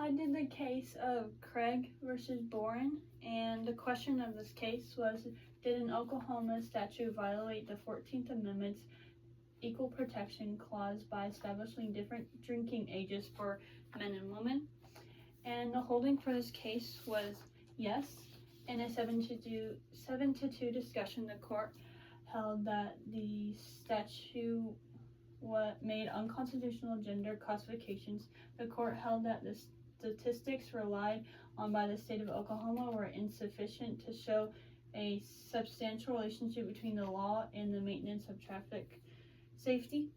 decided the case of Craig versus Boren, and the question of this case was, did an Oklahoma statute violate the 14th Amendment's Equal Protection Clause by establishing different drinking ages for men and women? And the holding for this case was yes. In a 7-2 discussion, the court held that the statute made unconstitutional gender classifications. The court held that the statistics relied on by the state of Oklahoma were insufficient to show a substantial relationship between the law and the maintenance of traffic safety.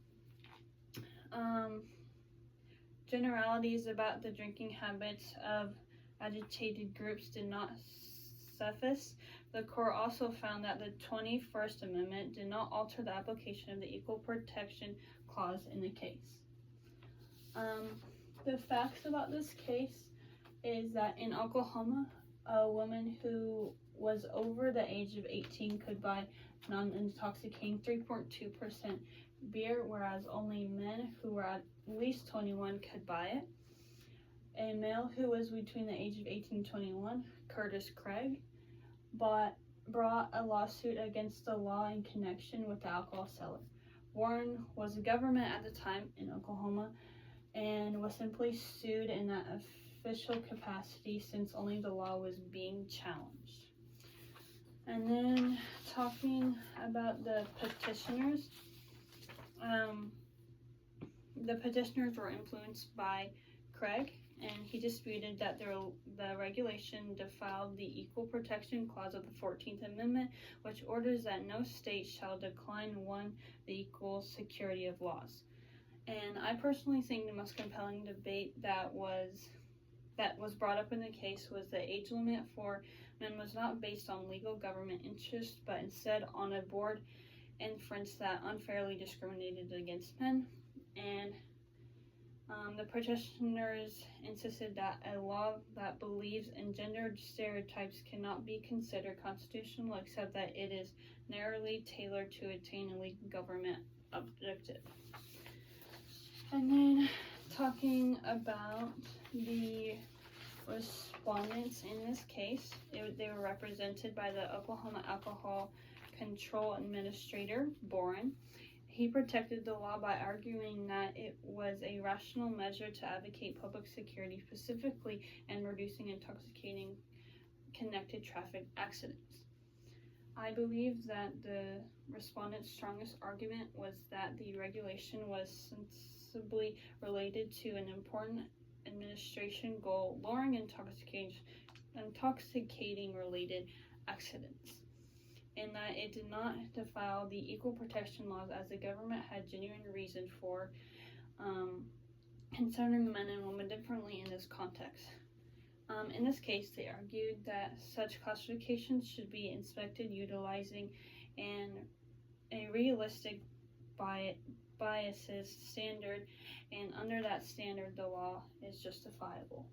Generalities about the drinking habits of agitated groups did not suffice. The court also found that the 21st Amendment did not alter the application of the Equal Protection Clause in the case. The facts about this case is that in Oklahoma, a woman who was over the age of 18 could buy non-intoxicating 3.2% beer, whereas only men who were at least 21 could buy it. A male who was between the age of 18 and 21, Curtis Craig, brought a lawsuit against the law in connection with the alcohol seller. Warren was a government at the time in Oklahoma and was simply sued in that official capacity since only the law was being challenged. And then talking about the petitioners, the petitioners were influenced by Craig, and he disputed that the regulation defiled the Equal Protection Clause of the 14th Amendment, which orders that no state shall decline one the equal security of laws. And I personally think the most compelling debate that was brought up in the case was the age limit for men was not based on legal government interest, but instead on a board inference that unfairly discriminated against men. And the petitioners insisted that a law that believes in gendered stereotypes cannot be considered constitutional except that it is narrowly tailored to attain a legal government objective. And then talking about the respondents in this case, they were represented by the Oklahoma Alcohol Control Administrator, Boren. He protected the law by arguing that it was a rational measure to advocate public security, specifically in reducing intoxicating connected traffic accidents. I believe that the respondent's strongest argument was that the regulation was sensibly related to an important administration goal, lowering intoxicating related accidents, and that it did not defile the equal protection laws as the government had genuine reason for considering men and women differently in this context. In this case, they argued that such classifications should be inspected utilizing a realistic biases standard, and under that standard, the law is justifiable.